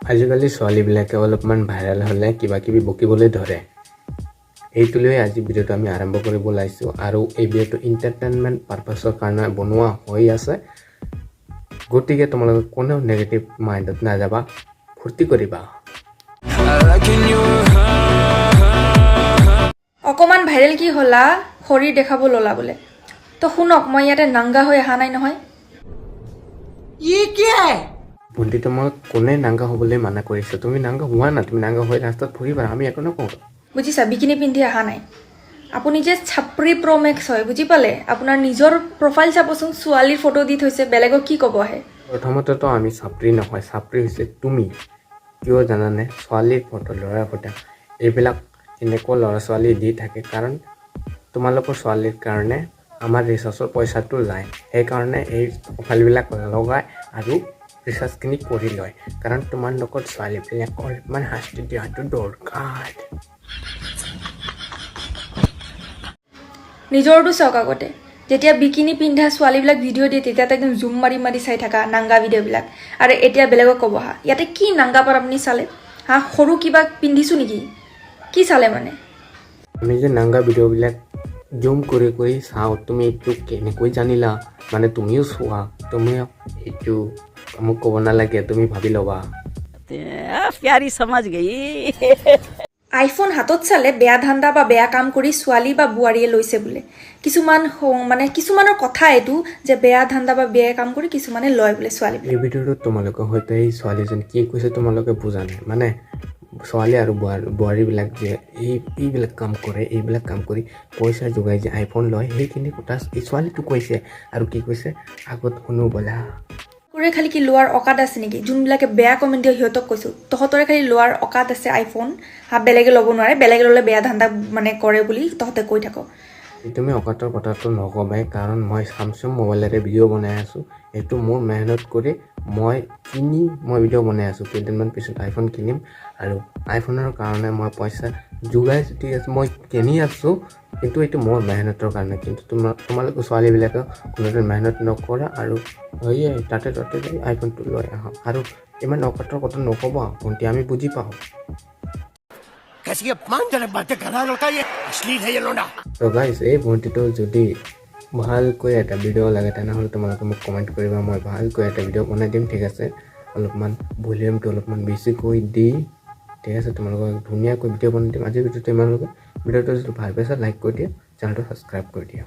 আজিকালি ছোৱালীবিলাকে অলপমান ভাইৰেল হ'লে কিবা কিবি বকিবলৈ ধৰে এইটো লৈ আজি ভিডিঅ'টো আমি আৰম্ভ কৰিব ওলাইছোঁ আৰু এই ভিডিঅ'টো এণ্টাৰটেইনমেণ্ট পাৰপাছৰ কাৰণে বনোৱা হৈ আছে গতিকে তোমালোকে কোনেও নেগেটিভ মাইণ্ডত নাযাবা ফূৰ্তি কৰিবা অকমান ভাইৰেল কি হলা শৰীৰ দেখাব ললা বোলে তো শুনক মই ইয়াতে নাংগা হৈ অহা নাই নহয় ভণ্টি তোমাক কোনে নাংগা হ'বলৈ মানা কৰিছে তুমি নাংগা হোৱা না তুমি নাংগা হৈ ৰাস্তাত ফুৰিবা আমি একো নকওঁ বুজিছা বিকিনি পিন্ধি অহা নাই আপুনি যে ছাপ্ৰি প্ৰ' মেক্স হয় বুজি পালে আপোনাৰ নিজৰ প্ৰফাইল চাবচোন ছোৱালীৰ ফটো দি থৈছে বেলেগক কি ক'ব আহে প্ৰথমতেতো আমি ছাপ্ৰি নহয় ছাপ্ৰি হৈছে তুমি কিয় জানানে ছোৱালীৰ ফটো ল'ৰাৰ ফটো এইবিলাক এনেকুৱা ল'ৰা ছোৱালী দি থাকে কাৰণ তোমালোকৰ ছোৱালীৰ কাৰণে আমাৰ ৰিচাৰ্জৰ পইচাটো যায় সেইকাৰণে এই প্ৰফাইলবিলাক লগায় আৰু ৰিচাৰ্জখিনি কৰি লয় কাৰণ তোমাৰ লগত ছোৱালীবিলাকক অলপমান শাস্তি দিয়াটো দৰকাৰ নিজৰটো চাওক আগতে যেতিয়া বিকিনি পিন্ধা ছোৱালীবিলাক ভিডিঅ' দিয়ে তেতিয়া একদম জুম মাৰি মাৰি চাই থাকা নাংগা ভিডিঅ'বিলাক আৰু এতিয়া বেলেগক ক'ব হা ইয়াতে কি নাংগা পাৰ আপুনি চালে হা সৰু কিবা পিন্ধিছোঁ নেকি কি চালে মানে আমি যে নাংগা ভিডিঅ'বিলাক জুম কৰি কৰি চাওঁ তুমি এইটো কেনেকৈ জানিলা মানে তুমিও চোৱা তুমিও এইটো মোক ক'ব নালাগে তুমি ভাবি ল'বা प्यारी समझ गई আইফোন হাতত চালে বেয়া ধান্দা বা বেয়া কাম কৰি ছোৱালী বা বোৱাৰীয়ে লৈছে বোলে কিছুমানৰ কথা এইটো যে বেয়া ধান্দা বা বেয়া কাম কৰি কিছুমানে লয় বোলে ছোৱালী এই ভিডিঅ'টোত তোমালোকৰ হয়তো এই ছোৱালীজন কি কৈছে তোমালোকে বুজা নাই মানে ছোৱালী আৰু বোৱাৰীবিলাক যে এইবিলাক কাম কৰি পইচা যোগাই যে আইফোন লয় সেইখিনি কথা এই ছোৱালীটো কৈছে আৰু কি কৈছে আগত শুনো বলা তোৰে খালি কি লোৱাৰ অকাত আছে নেকি যোনবিলাকে বেয়া কমেণ্ট দিয়ে সিহঁতক কৈছোঁ তহঁতৰে খালি লোৱাৰ অকাত আছে আইফোন হা বেলেগে ল'ব নোৱাৰে বেলেগে ল'লে বেয়া ধান্দা মানে কৰে বুলি তহঁতে কৈ থাক তুমি অকাতৰ কথাটো নকবাই কাৰণ মই চামচুং মোবাইলেৰে ভিডিঅ' বনাই আছোঁ এইটো মোৰ মেহনত কৰি মই ভিডিঅ' বনাই আছোঁ কেইদিনমান পিছত আইফোন কিনিম আৰু আইফোনৰ কাৰণে মই পইচা যোগাই দি আছোঁ মই কিনি আছোঁ কিন্তু এইটো মোৰ মেহনতৰ কাৰণে কিন্তু তোমালোকে ছোৱালীবিলাকে কোনোদিন মেহনত নকৰা আৰু সেয়াই তাতে আইফোনটো লৈ আহক আৰু ইমান অকাতৰ কথা নক'বা ভণ্টি আমি বুজি পাওঁ তো গাইজ এই ভণ্টিটো যদি ভালকৈ এটা ভিডিঅ' লাগে তেনেহ'লে তোমালোকে মোক কমেণ্ট কৰিবা মই ভালকৈ এটা ভিডিঅ' বনাই দিম ঠিক আছে অলপমান ভলিউমটো অলপমান বেছিকৈ দি ঠিক আছে তোমালোকক ধুনীয়াকৈ ভিডিঅ' বনাই দিম আজিৰ ভিডিঅ'টো ইমানলৈকে ভিডিঅ'টো যদি ভাল পাইছা লাইক কৰি দিয়া চেনেলটো ছাবস্ক্ৰাইব কৰি দিয়া